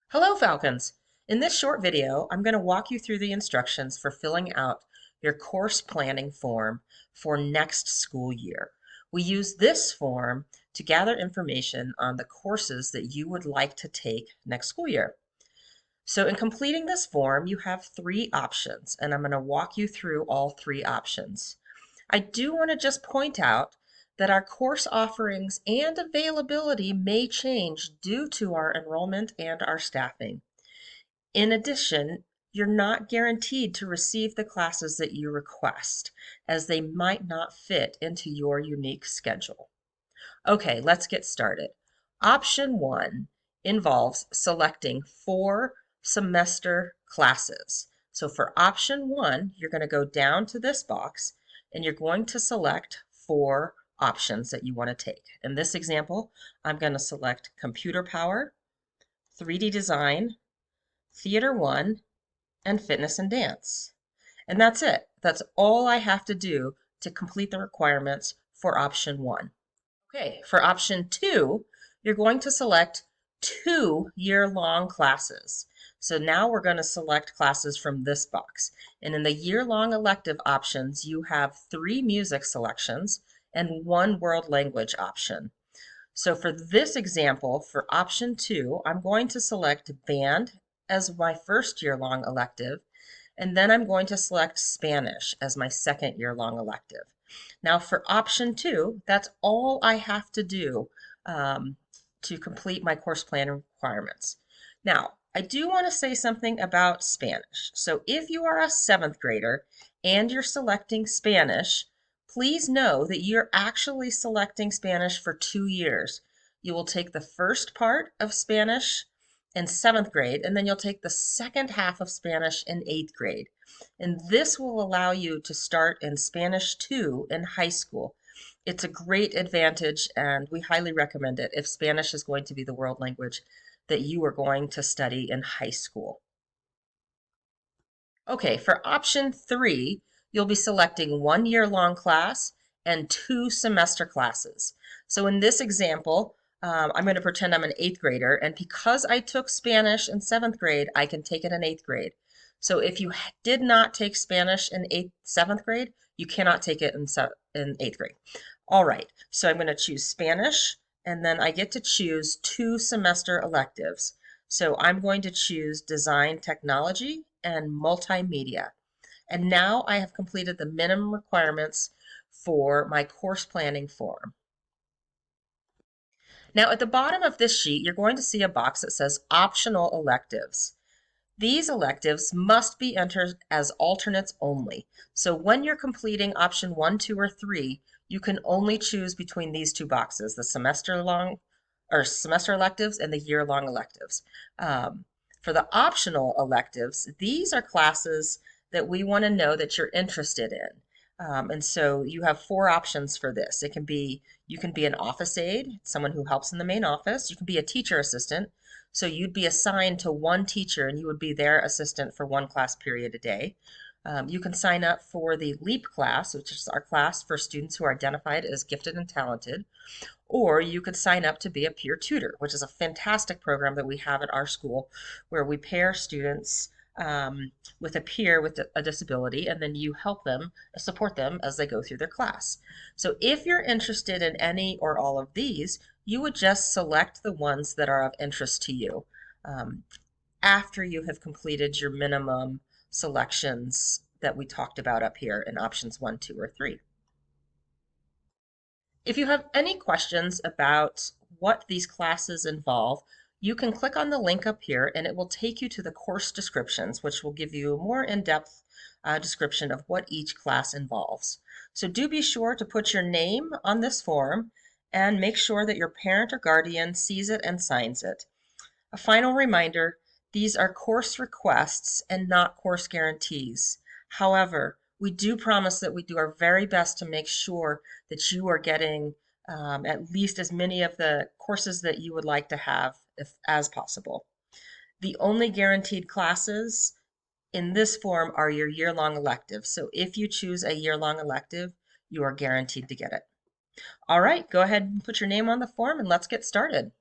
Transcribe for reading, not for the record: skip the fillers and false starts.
Hello, Falcons! In this short video, I'm going to walk you through the instructions for filling out your course planning form for next school year. We use this form to gather information on the courses that you would like to take next school year. So in completing this form, you have three options, and I'm going to walk you through all three options. I do want to just point out that our course offerings and availability may change due to our enrollment and our staffing. In addition, you're not guaranteed to receive the classes that you request, as they might not fit into your unique schedule. Okay, let's get started. Option 1 involves selecting 4 semester classes. So for option 1, you're going to go down to this box and you're going to select 4 options that you want to take. In this example, I'm going to select Computer Power, 3D Design, Theater 1, and Fitness and Dance. And that's it. That's all I have to do to complete the requirements for option 1. Okay, for option 2, you're going to select 2 year-long classes. So now we're going to select classes from this box. And in the year-long elective options, you have 3 music selections and 1 world language option. So for this example, for option 2, I'm going to select band as my first year-long elective, and then I'm going to select Spanish as my second year-long elective. Now for option 2, that's all I have to do to complete my course plan requirements. Now, I do want to say something about Spanish. So if you are a 7th grader and you're selecting Spanish, please know that you're actually selecting Spanish for 2 years. You will take the first part of Spanish in 7th grade, and then you'll take the second half of Spanish in 8th grade. And this will allow you to start in Spanish 2 in high school. It's a great advantage, and we highly recommend it if Spanish is going to be the world language that you are going to study in high school. Okay, for option 3, you'll be selecting 1 year-long class and 2 semester classes. So in this example, I'm going to pretend I'm an 8th grader, and because I took Spanish in 7th grade, I can take it in 8th grade. So if you did not take Spanish in 7th grade, you cannot take it in 8th grade. All right, so I'm going to choose Spanish, and then I get to choose 2 semester electives. So I'm going to choose Design Technology and Multimedia. And now I have completed the minimum requirements for my course planning form. Now at the bottom of this sheet, you're going to see a box that says Optional Electives. These electives must be entered as alternates only. So when you're completing option 1, 2, or 3, you can only choose between these 2 boxes, the semester electives and the year-long electives. For the optional electives, these are classes that we want to know that you're interested in. And so you have 4 options for this. You can be an office aide, someone who helps in the main office. You can be a teacher assistant. So you'd be assigned to one teacher and you would be their assistant for 1 class period a day. You can sign up for the LEAP class, which is our class for students who are identified as gifted and talented. Or you could sign up to be a peer tutor, which is a fantastic program that we have at our school where we pair students with a peer with a disability, and then you help them, support them as they go through their class. So if you're interested in any or all of these, you would just select the ones that are of interest to you after you have completed your minimum selections that we talked about up here in options 1, 2, or 3. If you have any questions about what these classes involve, you can click on the link up here and it will take you to the course descriptions, which will give you a more in-depth description of what each class involves. So do be sure to put your name on this form and make sure that your parent or guardian sees it and signs it. A final reminder, these are course requests and not course guarantees. However, we do promise that we do our very best to make sure that you are getting at least as many of the courses that you would like to have as possible. The only guaranteed classes in this form are your year-long electives. So if you choose a year-long elective, you are guaranteed to get it. All right, go ahead and put your name on the form and let's get started.